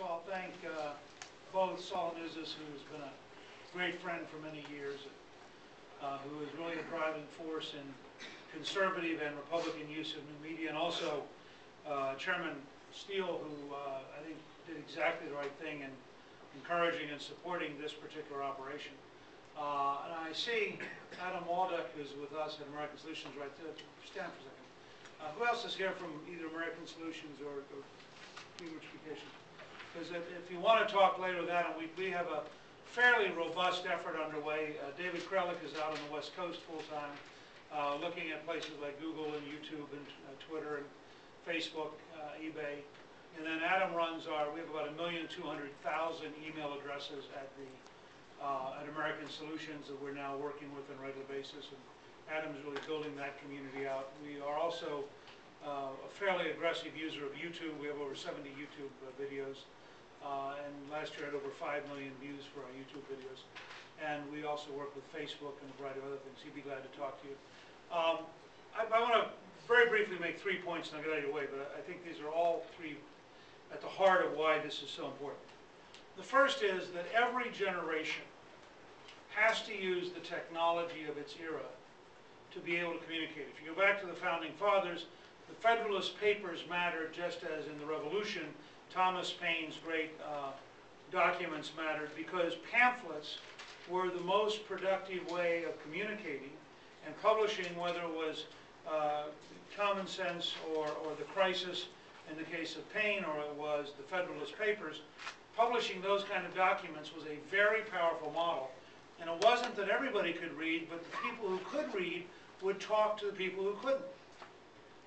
I'll thank both Solanizis, who's been a great friend for many years, who is really a driving force in conservative and Republican use of new media, and also Chairman Steele, who I think did exactly the right thing in encouraging and supporting this particular operation. And I see Adam Waldeck, who's with us at American Solutions right there. Stand for a second. Who else is here from either American Solutions or Gingrich Communications? Because if you want to talk later with Adam, we have a fairly robust effort underway. David Krellick is out on the West Coast full-time, looking at places like Google and YouTube and Twitter and Facebook, eBay. And then Adam runs we have about 1,200,000 email addresses at American Solutions that we're now working with on a regular basis. And Adam's really building that community out. We are also a fairly aggressive user of YouTube. We have over 70 YouTube videos. And last year had over 5 million views for our YouTube videos. And we also work with Facebook and a variety of other things. He'd be glad to talk to you. I want to very briefly make 3 points, and I'll get out of your way, but I think these are all three at the heart of why this is so important. The first is that every generation has to use the technology of its era to be able to communicate. If you go back to the Founding Fathers, the Federalist Papers mattered just as in the Revolution, Thomas Paine's great documents mattered, because pamphlets were the most productive way of communicating and publishing, whether it was Common Sense or The Crisis in the case of Paine, or it was the Federalist Papers. Publishing those kind of documents was a very powerful model. And it wasn't that everybody could read, but the people who could read would talk to the people who couldn't.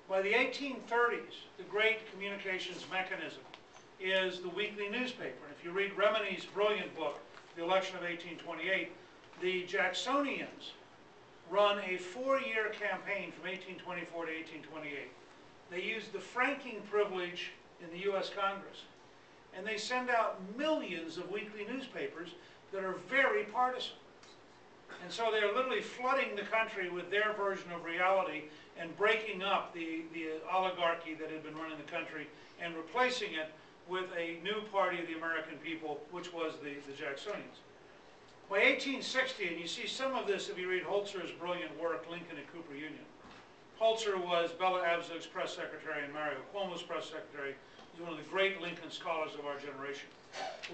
By the 1830s, the great communications mechanism is the weekly newspaper. And if you read Remini's brilliant book, The Election of 1828, the Jacksonians run a 4-year campaign from 1824 to 1828. They use the franking privilege in the U.S. Congress, and they send out millions of weekly newspapers that are very partisan. And so they're literally flooding the country with their version of reality and breaking up the oligarchy that had been running the country and replacing it with a new party of the American people, which was the Jacksonians. By 1860, and you see some of this if you read Holzer's brilliant work, Lincoln at Cooper Union. Holzer was Bella Abzug's press secretary and Mario Cuomo's press secretary. He's one of the great Lincoln scholars of our generation.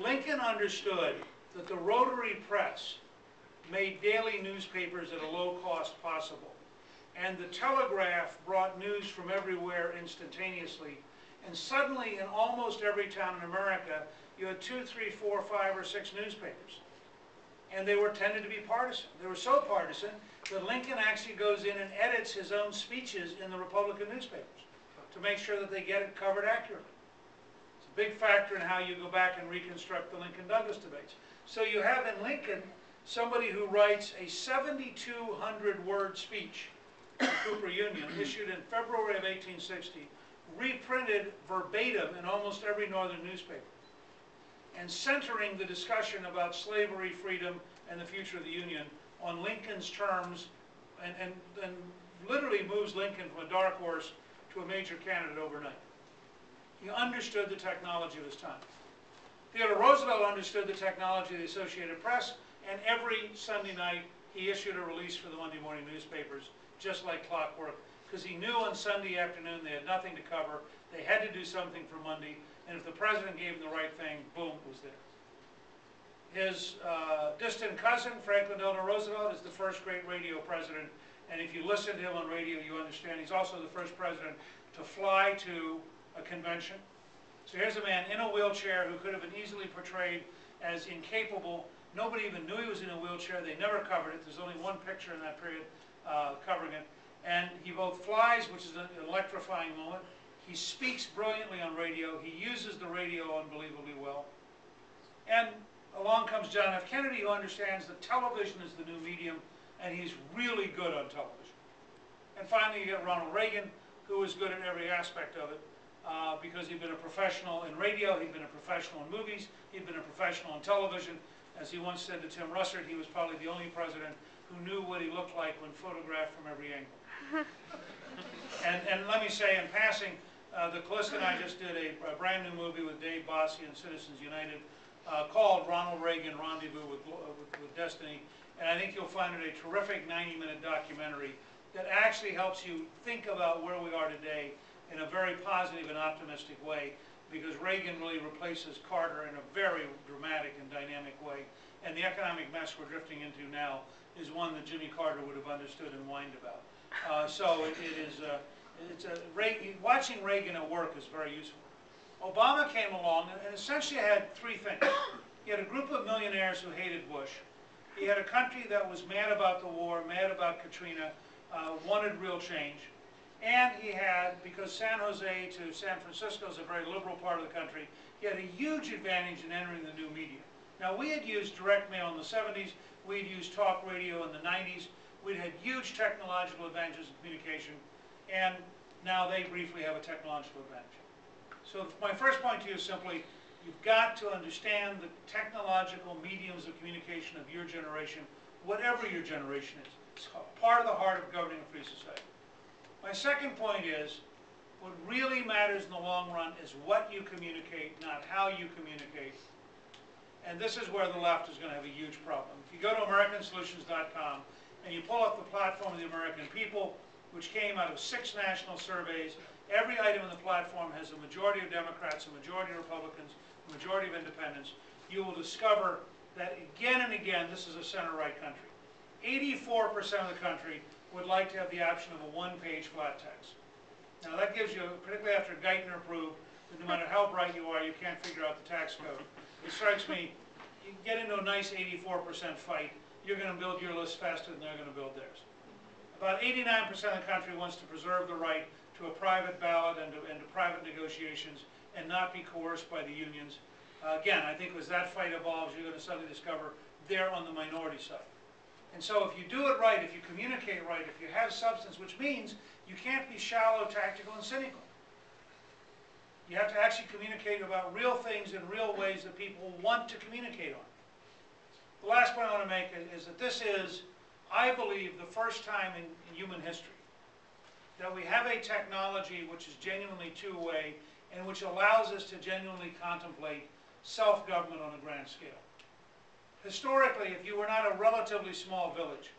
Lincoln understood that the rotary press made daily newspapers at a low cost possible. And the telegraph brought news from everywhere instantaneously. And suddenly, in almost every town in America, you had 2, 3, 4, 5, or 6 newspapers. And they tended to be partisan. They were so partisan that Lincoln actually goes in and edits his own speeches in the Republican newspapers to make sure that they get it covered accurately. It's a big factor in how you go back and reconstruct the Lincoln-Douglas debates. So you have in Lincoln somebody who writes a 7,200-word speech to Cooper Union, issued in February of 1860, reprinted verbatim in almost every northern newspaper, and centering the discussion about slavery, freedom, and the future of the Union on Lincoln's terms, and literally moves Lincoln from a dark horse to a major candidate overnight. He understood the technology of his time. Theodore Roosevelt understood the technology of the Associated Press, and every Sunday night he issued a release for the Monday morning newspapers, just like clockwork, because he knew on Sunday afternoon they had nothing to cover, they had to do something for Monday, and if the president gave them the right thing, boom, it was there. His distant cousin, Franklin Delano Roosevelt, is the first great radio president, and if you listen to him on radio, you understand he's also the first president to fly to a convention. So here's a man in a wheelchair who could have been easily portrayed as incapable. Nobody even knew he was in a wheelchair. They never covered it. There's only one picture in that period covering it. And he both flies, which is an electrifying moment. He speaks brilliantly on radio. He uses the radio unbelievably well. And along comes John F. Kennedy, who understands that television is the new medium, and he's really good on television. And finally, you get Ronald Reagan, who is good at every aspect of it, because he'd been a professional in radio, he'd been a professional in movies, he'd been a professional in television. As he once said to Tim Russert, he was probably the only president who knew what he looked like when photographed from every angle. And let me say in passing, The Calista and I just did a brand new movie with Dave Bossie and Citizens United called Ronald Reagan Rendezvous with Destiny. And I think you'll find it a terrific 90-minute documentary that actually helps you think about where we are today in a very positive and optimistic way, because Reagan really replaces Carter in a very dramatic and dynamic way. And the economic mess we're drifting into now is one that Jimmy Carter would have understood and whined about. Watching Reagan at work is very useful. Obama came along and essentially had three things. He had a group of millionaires who hated Bush. He had a country that was mad about the war, mad about Katrina, wanted real change. And he had, because San Jose to San Francisco is a very liberal part of the country, he had a huge advantage in entering the new media. Now, we had used direct mail in the 70s, we'd used talk radio in the 90s, we'd had huge technological advantages in communication, and now they briefly have a technological advantage. So my first point to you is simply, you've got to understand the technological mediums of communication of your generation, whatever your generation is. It's part of the heart of governing a free society. My second point is, what really matters in the long run is what you communicate, not how you communicate. And this is where the left is going to have a huge problem. If you go to AmericanSolutions.com and you pull up the platform of the American people, which came out of 6 national surveys, every item in the platform has a majority of Democrats, a majority of Republicans, a majority of independents. You will discover that again and again, this is a center-right country. 84% of the country would like to have the option of a one-page flat text. Now that gives you, particularly after Geithner proved that no matter how bright you are, you can't figure out the tax code. It strikes me, you get into a nice 84% fight, you're going to build your list faster than they're going to build theirs. About 89% of the country wants to preserve the right to a private ballot and to private negotiations and not be coerced by the unions. Again, I think as that fight evolves, you're going to suddenly discover they're on the minority side. And so if you do it right, if you communicate right, if you have substance, which means you can't be shallow, tactical, and cynical. You have to actually communicate about real things in real ways that people want to communicate on. The last point I want to make is that this is, I believe, the first time in human history that we have a technology which is genuinely two-way and which allows us to genuinely contemplate self-government on a grand scale. Historically, if you were not a relatively small village,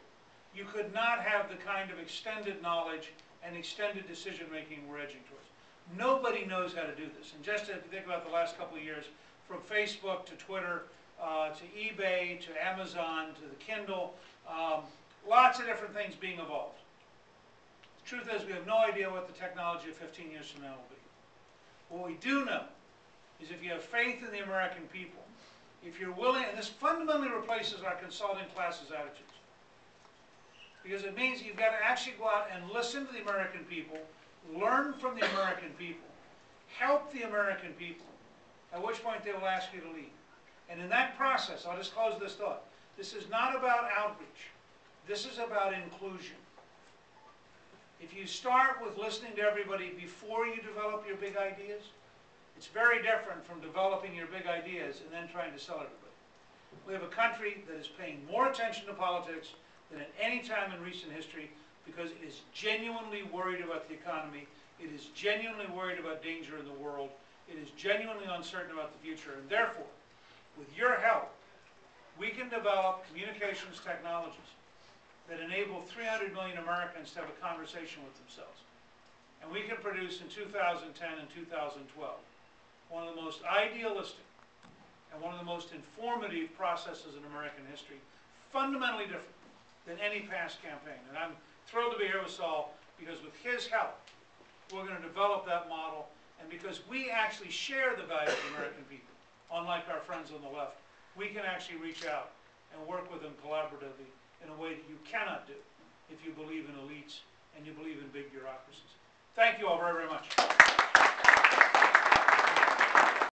you could not have the kind of extended knowledge and extended decision-making we're edging towards. Nobody knows how to do this. And just to think about the last couple of years, from Facebook to Twitter, to eBay, to Amazon, to the Kindle, lots of different things being evolved. The truth is, we have no idea what the technology of 15 years from now will be. What we do know is if you have faith in the American people, if you're willing, and this fundamentally replaces our consulting class's attitudes, because it means you've got to actually go out and listen to the American people, learn from the American people, help the American people, at which point they will ask you to lead. And in that process, I'll just close this thought, this is not about outreach, this is about inclusion. If you start with listening to everybody before you develop your big ideas, it's very different from developing your big ideas and then trying to sell everybody. We have a country that is paying more attention to politics than at any time in recent history because it is genuinely worried about the economy, it is genuinely worried about danger in the world, it is genuinely uncertain about the future, and therefore, with your help, we can develop communications technologies that enable 300 million Americans to have a conversation with themselves. And we can produce in 2010 and 2012 one of the most idealistic and one of the most informative processes in American history, fundamentally different than any past campaign. And I'm thrilled to be here with Saul because with his help, we're going to develop that model, and because we actually share the values of the American people, unlike our friends on the left, we can actually reach out and work with them collaboratively in a way that you cannot do if you believe in elites and you believe in big bureaucracies. Thank you all very, very much.